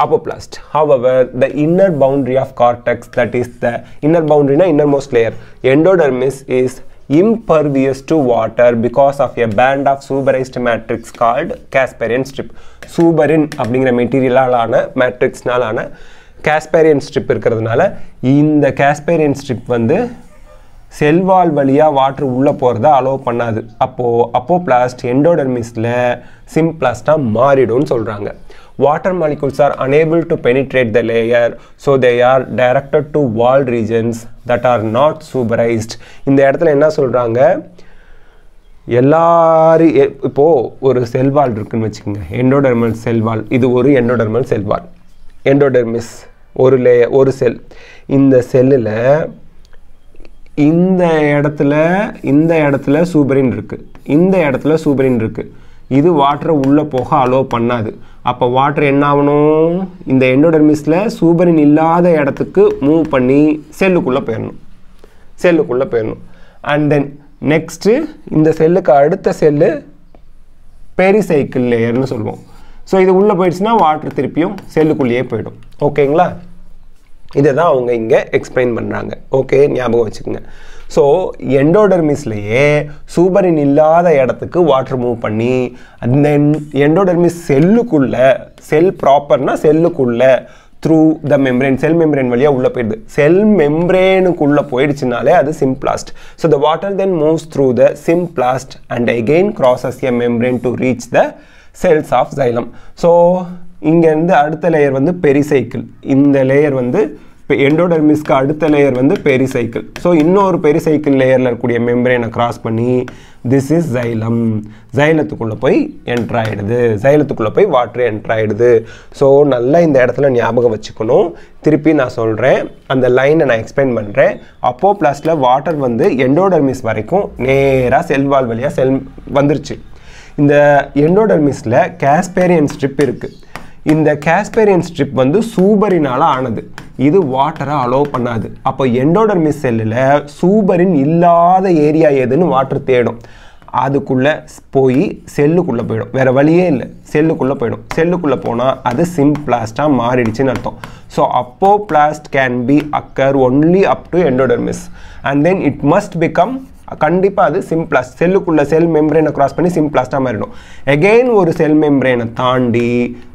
Apoplast. However, the inner boundary of cortex, that is the inner boundary na innermost layer, endodermis, is impervious to water because of a band of suberized matrix called Casparian strip. Suberin அப்படிங்கிற மெட்டீரியலான மேட்ரிக்ஸ்னாலான Casparian strip இருக்கிறதுனால இந்த Casparian strip வந்து cell wall வழியாக water உள்ளே போகிறத allow பண்ணாது. அப்போது apoplast எண்டோடெர்மிஸில் சிம்பிளாஸ்டாக மாறிடும்னு சொல்கிறாங்க. Water molecules are unable to penetrate the layer, so they are directed to wall regions that are not suberized. இந்த இடத்துல என்ன சொல்கிறாங்க? எல்லாரும் இப்போது ஒரு செல்வால் இருக்குன்னு வச்சுக்கோங்க, எண்டோடெர்மல் செல்வால். இது ஒரு எண்டோடெர்மல் செல்வால். எண்டோடெர்மிஸ் ஒரு லேயர், ஒரு செல். இந்த செல்லில் இந்த இடத்துல சூபரின் இருக்குது, இந்த இடத்துல சூபரின் இருக்குது. இது வாட்டரை உள்ளே போக அலோவ் பண்ணாது. அப்போ வாட்டர் என்ன ஆகணும்? இந்த எண்டோடெர்மிஸில் சூபரின் இல்லாத இடத்துக்கு மூவ் பண்ணி செல்லுக்குள்ளே போயிடணும். அண்ட் தென் நெக்ஸ்ட்டு இந்த செல்லுக்கு அடுத்த செல்லு பெரிசைக்கிள் லேயர்னு சொல்லுவோம். ஸோ இது உள்ளே போயிடுச்சுன்னா வாட்டர் திருப்பியும் செல்லுக்குள்ளேயே போயிடும். ஓகேங்களா? இதை தான் அவங்க இங்கே எக்ஸ்பிளைன் பண்ணுறாங்க. ஓகே, ஞாபகம் வச்சுக்கோங்க. ஸோ எண்டோடர்மிஸ்லேயே சூப்பரின் இல்லாத இடத்துக்கு வாட்டர் மூவ் பண்ணி அந்த எண்டோடர்மிஸ் செல்லுக்குள்ளே, செல் ப்ராப்பர்னா செல்லுக்குள்ளே through the membrane, cell membrane வழியாக உள்ளே போயிடுது. செல் மெம்ப்ரேனுக்குள்ளே போயிடுச்சுனாலே அது symplast. So the water then moves through the symplast and again crosses a membrane to reach the cells of xylem. So இங்கேருந்து அடுத்த லேயர் வந்து பெரிசைக்கிள். இந்த லேயர் வந்து எண்டோடர்மிஸ்க்கு அடுத்த லேயர் வந்து பெரிசைக்கிள். ஸோ இன்னொரு பெரிசைக்கிள் லேயரில் இருக்கக்கூடிய மெம்பரேனை கிராஸ் பண்ணி திஸ் இஸ் xylem. xylத்துக்குள்ளே போய் என்ட்ரு ஆகிடுது. xylத்துக்குள்ளே போய் வாட்டர் என்ட்ரு ஆகிடுது. ஸோ நல்லா இந்த இடத்துல ஞாபகம் வச்சுக்கணும். திருப்பி நான் சொல்கிறேன், அந்த லைனை நான் எக்ஸ்பிளைன் பண்ணுறேன். அப்போப்ளாஸ்டில் வாட்டர் வந்து எண்டோடர்மிஸ் வரைக்கும் நேராக செல்வால் வழியாக வந்துருச்சு. இந்த எண்டோடர்மிஸில் காஸ்பேரியன் ஸ்ட்ரிப் இருக்குது. இந்த காஸ்பேரியன் ஸ்ட்ரிப் வந்து சூப்பரினால் ஆனது. இது வாட்டரை அலோவ் பண்ணாது. அப்போ எண்டோடர்மிஸ் செல்லில் சூப்பரின் இல்லாத ஏரியா எதுன்னு வாட்டர் தேடும். அதுக்குள்ளே போய் செல்லுக்குள்ளே போயிடும். வேறு வழியே இல்லை, செல்லுக்குள்ளே போயிடும். செல்லுக்குள்ளே போனால் அது சிம்பிளாஸ்டாக மாறிடுச்சுன்னு அர்த்தம். So apoplast can be occur only up to endodermis and then it must become, கண்டிப்பாக அது சிம்பிளாஸ்ட். செல்லுக்குள்ளே செல் மெம்ப்ரேனை கிராஸ் பண்ணி சிம்பிளாஸ்டாக மாறிடும். எகெயின் ஒரு செல் மெம்ப்ரேனை தாண்டி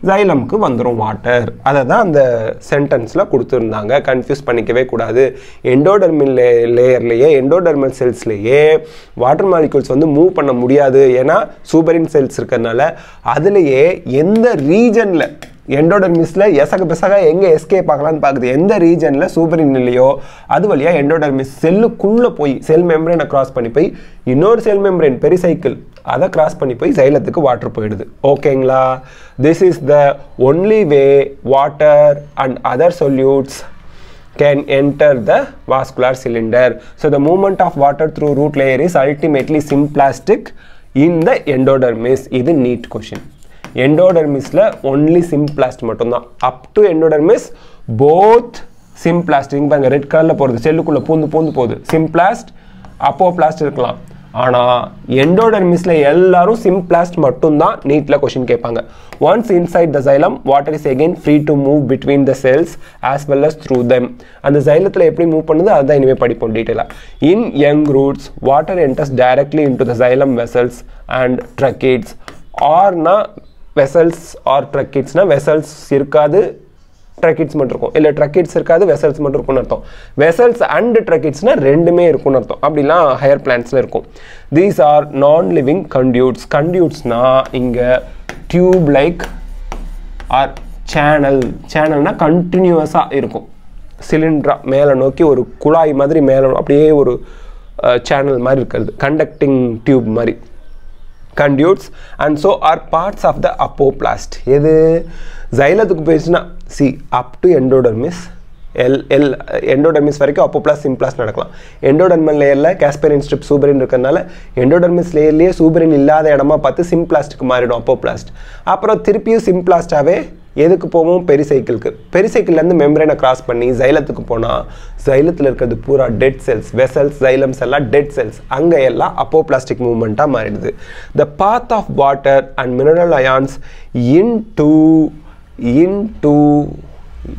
xylemக்கு வந்துடும் வாட்டர். அதை தான் அந்த சென்டென்ஸில் கொடுத்துருந்தாங்க. கன்ஃபியூஸ் பண்ணிக்கவே கூடாது. எண்டோடர்மல் லேயர்லேயே, எண்டோடர்மல் செல்ஸ்லேயே வாட்டர் மாலிகூல்ஸ் வந்து மூவ் பண்ண முடியாது. ஏன்னா சூப்பரின் செல்ஸ் இருக்கிறதுனால அதுலேயே எந்த ரீஜனில் எண்டோடர்மிஸில் எசக எங்கே எஸ்கேப் ஆகலான்னு பார்க்குது. எந்த ரீஜனில் சூப்பரின் இல்லையோ அது வழியாக எண்டோடர்மிஸ் செல்லுக்குள்ளே போய் செல் மெம்ப்ரேனை கிராஸ் பண்ணி போய் இன்னொரு செல் மெம்ப்ரேன் பெரிசைக்கிள் அதை கிராஸ் பண்ணி போய் xylத்துக்கு வாட்டர் போயிடுது. ஓகேங்களா? This is the only way water and other solutes can enter the vascular cylinder. So the movement of water through root layer is ultimately symplastic in the endodermis. இது neat question. எண்டோடர்மிஸில் only symplast மட்டும்தான். அப் to endodermis both symplast. இங்கே பாருங்க red கலரில் போகிறது, செல்லுக்குள்ளே பூந்து போகுது. Symplast அப்போப்ளாஸ்ட் இருக்கலாம். ஆனால் எண்டோடர்மிஸில் எல்லாரும் சிம்பிளாஸ்ட் மட்டும்தான் நீட்டில் கொஷின் கேட்பாங்க. Once inside the xylem water is again free to move between the cells as well as through them. அந்த xylத்தில் எப்படி மூவ் பண்ணுது அதுதான் இனிமேல் படிப்போம் டீட்டெயிலாக. In young roots water enters directly into the xylem vessels and tracheids. ஆர்னா vessels or ட்ரக்கிட்ஸ்னா வெசல்ஸ் இருக்காது, ட்ரக்கிட்ஸ் மட்டும் இருக்கும். இல்லை ட்ரக்கிட்ஸ் இருக்காது, வெசல்ஸ் மட்டும் இருக்கும்னு அர்த்தம். வெசல்ஸ் அண்ட் ட்ரக்கிட்ஸ்னா ரெண்டுமே இருக்கும்னு அர்த்தம். அப்படிலாம் ஹையர் பிளான்ட்ஸில் இருக்கும். These are non living conduits. கண்டியூட்ஸ்னா இங்கே டியூப் லைக் ஆர் சேனல்னா கண்டினியூவஸாக இருக்கும். சிலிண்ட்ரா மேலே நோக்கி ஒரு குழாய் மாதிரி மேலே அப்படியே ஒரு சேனல் மாதிரி இருக்கிறது, கண்டக்டிங் டியூப் மாதிரி. conduits and so are parts of the apoplast. எது xylத்துக்கு போயிடுச்சுன்னா see up to endodermis endodermis வரைக்கும் அப்போப்ளாஸ்ட் சிம்பிளாஸ்ட் நடக்கலாம். எண்டோடர்மல் லேயரில் காஸ்பேரியன் ஸ்ட்ரிப் சூப்பரின் இருக்கிறதுனால எண்டோடர்மிஸ் லேயர்லேயே சூப்பரின் இல்லாத இடமா பார்த்து சிம்பிளாஸ்ட்டுக்கு மாறிடும் அப்போப்ளாஸ்ட். அப்புறம் திருப்பியும் சிம்பிளாஸ்டாகவே எதுக்கு போவோம்? பெரிசைக்கிளுக்கு. பெரிசைக்கிள்லேருந்து மெம்ப்ரேனை கிராஸ் பண்ணி xylத்துக்கு போனால் xylத்தில் இருக்கிறது பூரா டெட் செல்ஸ், வெசல்ஸ், xylems எல்லாம் டெட் செல்ஸ். அங்கே எல்லாம் அப்போப்ளாஸ்டிக் மூவ்மெண்ட்டாக மாறிடுது. The path of water and mineral ions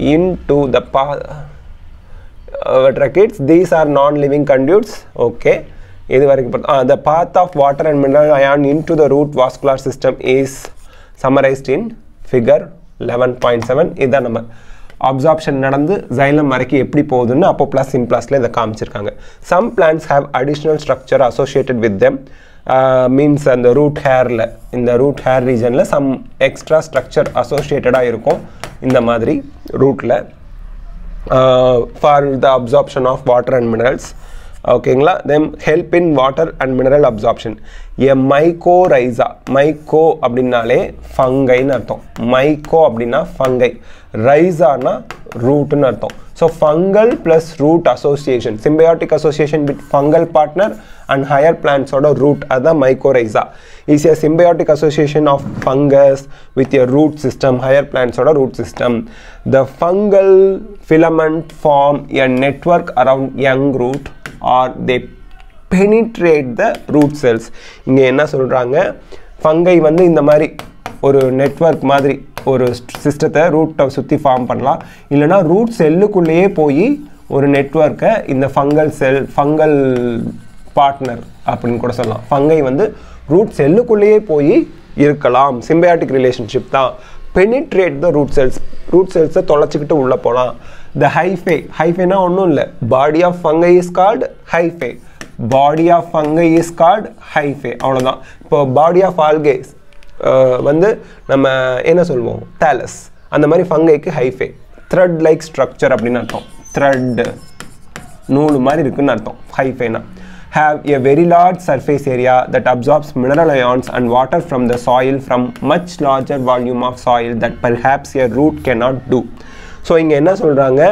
into the tracheids. These are non-living conduits. Okay, the path of water and mineral ion into the root vascular system is summarized in figure 11.7. இதான் நம்ம absorption நடந்து xylem வரைக்கும் எப்படி போகுதுன்னு அப்போப்ளாஸ்ட் சிம்பிளாஸ்ட்ல இதை காமிச்சிருக்காங்க. Some plants have additional structure associated with them. Means அந்த root ஹேரில், இந்த ரூட் ஹேர் ரீஜனில் சம் எக்ஸ்ட்ரா ஸ்ட்ரக்சர் அசோசியேட்டடாக இருக்கும் இந்த மாதிரி ரூட்டில் for the absorption of water and minerals. ஓகேங்களா? Then help in water and mineral absorption. A mycorrhiza, myco அப்படின்னாலே ஃபங்கைன்னு அர்த்தம். மைக்கோ அப்படின்னா ஃபங்கை, ரைசானா ரூட்னு அர்த்தம். So fungal plus root association, symbiotic association with fungal partner and higher plants oda root adha mycorrhiza is a symbiotic association of fungus with a root system, higher plants oda root system. The fungal filament form a network around young root or they penetrate the root cells. இங்க என்ன சொல்றாங்க? Fungi வந்து இந்த மாதிரி ஒரு network மாதிரி ஒரு சிஸ்டத்தை ரூட்டை சுற்றி ஃபார்ம் பண்ணலாம். இல்லைனா ரூட் செல்லுக்குள்ளேயே போய் ஒரு நெட்வொர்க்கை இந்த ஃபங்கல் பார்ட்னர் அப்படின்னு கூட சொல்லலாம். ஃபங்கை வந்து ரூட் செல்லுக்குள்ளேயே போய் இருக்கலாம். சிம்பயாட்டிக் ரிலேஷன்ஷிப் தான். பெனிட்ரேட் த ரூட் செல்ஸை தொலைச்சிக்கிட்டு உள்ளே போகலாம். த ஹைஃபேனா ஒன்றும் இல்லை, body of fungi is called hyphae. Body of fungi is called hyphae, அவ்வளோதான். இப்போ பாடி ஆஃப் ஆல்கேஸ் வந்து நம்ம என்ன சொல்லுவோம், தாலஸ். அந்த மாதிரி ஃபங்கைக்கு ஹைஃபே. த்ரெட் லைக் ஸ்ட்ரக்சர் அப்படின்னு அர்த்தம். த்ரெட் நூல் மாதிரி இருக்குன்னு அர்த்தம் ஹைஃபேனா. have a very large surface area that absorbs mineral ions and water from the soil from much larger volume of soil that perhaps a root cannot do. So இங்க என்ன சொல்றாங்க,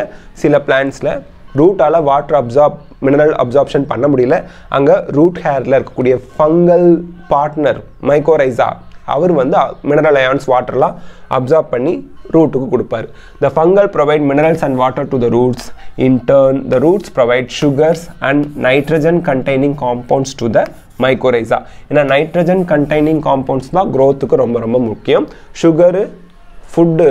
சில பிளான்ட்ஸ்ல ரூட்டால வாட்டர் மினரல் அப்சார்ப்ஷன் பண்ண முடியல. அங்க root ஹேர்ல இருக்கக்கூடிய fungal partner mycorrhiza அவர் வந்து mineral ions வாட்டர்லாம் absorb பண்ணி ரூட்டுக்கு கொடுப்பாரு. The fungal provide minerals and water to the roots. In turn, the roots provide sugars and nitrogen containing compounds to the mycorrhiza. ஏன்னா nitrogen containing compounds தான் growthக்கு ரொம்ப ரொம்ப முக்கியம். Sugar food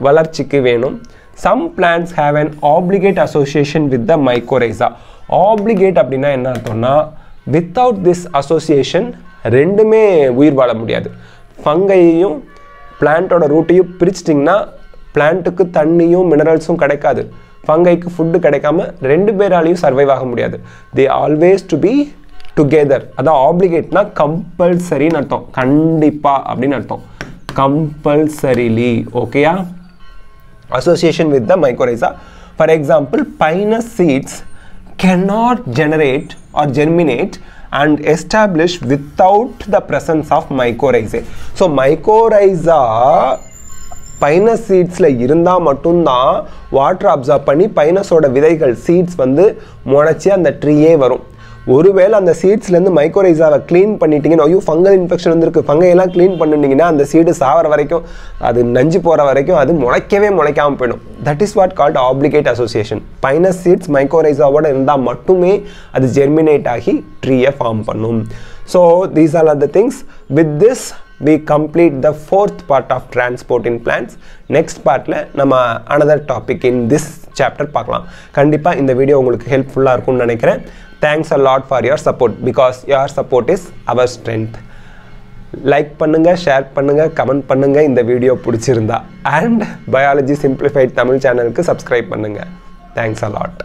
வளர்ச்சிக்கு வேணும். Some plants have an obligate association with the mycorrhiza. Obligate அப்படின்னா என்ன அர்த்தம்னா, without this association ரெண்டுமே உயிர் வாழ முடியாது. ஃபங்கையையும் பிளான்ட்டோட ரூட்டையும் பிரிச்சிட்டிங்கன்னா பிளான்ட்டுக்கு தண்ணியும் மினரல்ஸும் கிடைக்காது, ஃபங்கைக்கு ஃபுட்டு கிடைக்காம ரெண்டு பேராலையும் சர்வைவ் ஆக முடியாது. They always to be together. அதான் ஆப்ளிகேட்னா கம்பல்சரின்னு அர்த்தம், கண்டிப்பா அப்படின்னு அர்த்தம். கம்பல்சரிலி, ஓகேயா? Association with the mycorrhiza. For example, pinus seeds cannot generate or germinate and establish without the presence of mycorrhizae. So mycorrhiza pinus சீட்ஸில் இருந்தால் மட்டும்தான் வாட்டர் அப்சார்ப் பண்ணி பைனஸோட விதைகள் சீட்ஸ் வந்து முளைச்சி அந்த ட்ரீயே வரும். ஒருவேளை அந்த சீட்ஸ்லேருந்து மைக்கோரைசாவை க்ளீன் பண்ணிட்டீங்கன்னா, ஐயோ ஃபங்கல் இன்ஃபெக்ஷன் வந்துருக்கு, ஃபங்கையெல்லாம் க்ளீன் பண்ணிட்டீங்கன்னா அந்த சீடு சாகிற வரைக்கும், அது நஞ்சு போகிற வரைக்கும் அது முளைக்காமல் போயிடும். That is what called obligate association. Pinus seeds மைக்கோரைசாவோட இருந்தால் மட்டுமே அது ஜெர்மினேட் ஆகி ட்ரீயை ஃபார்ம் பண்ணும். So these are the things. With this we complete the fourth part of transport in plants. Next partல நம்ம another topic in this chapter பார்க்கலாம். கண்டிப்பா இந்த வீடியோ உங்களுக்கு ஹெல்ப்ஃபுல்லாக இருக்கும்னு நினைக்கிறேன். Thanks a lot for your support because your support is our strength. Like பண்ணுங்க, share பண்ணுங்க, கமெண்ட் பண்ணுங்க இந்த வீடியோ பிடிச்சிருந்தா. அண்ட் பயாலஜி சிம்பிளிஃபைட் தமிழ் சேனலுக்கு சப்ஸ்கிரைப் பண்ணுங்க. Thanks a lot.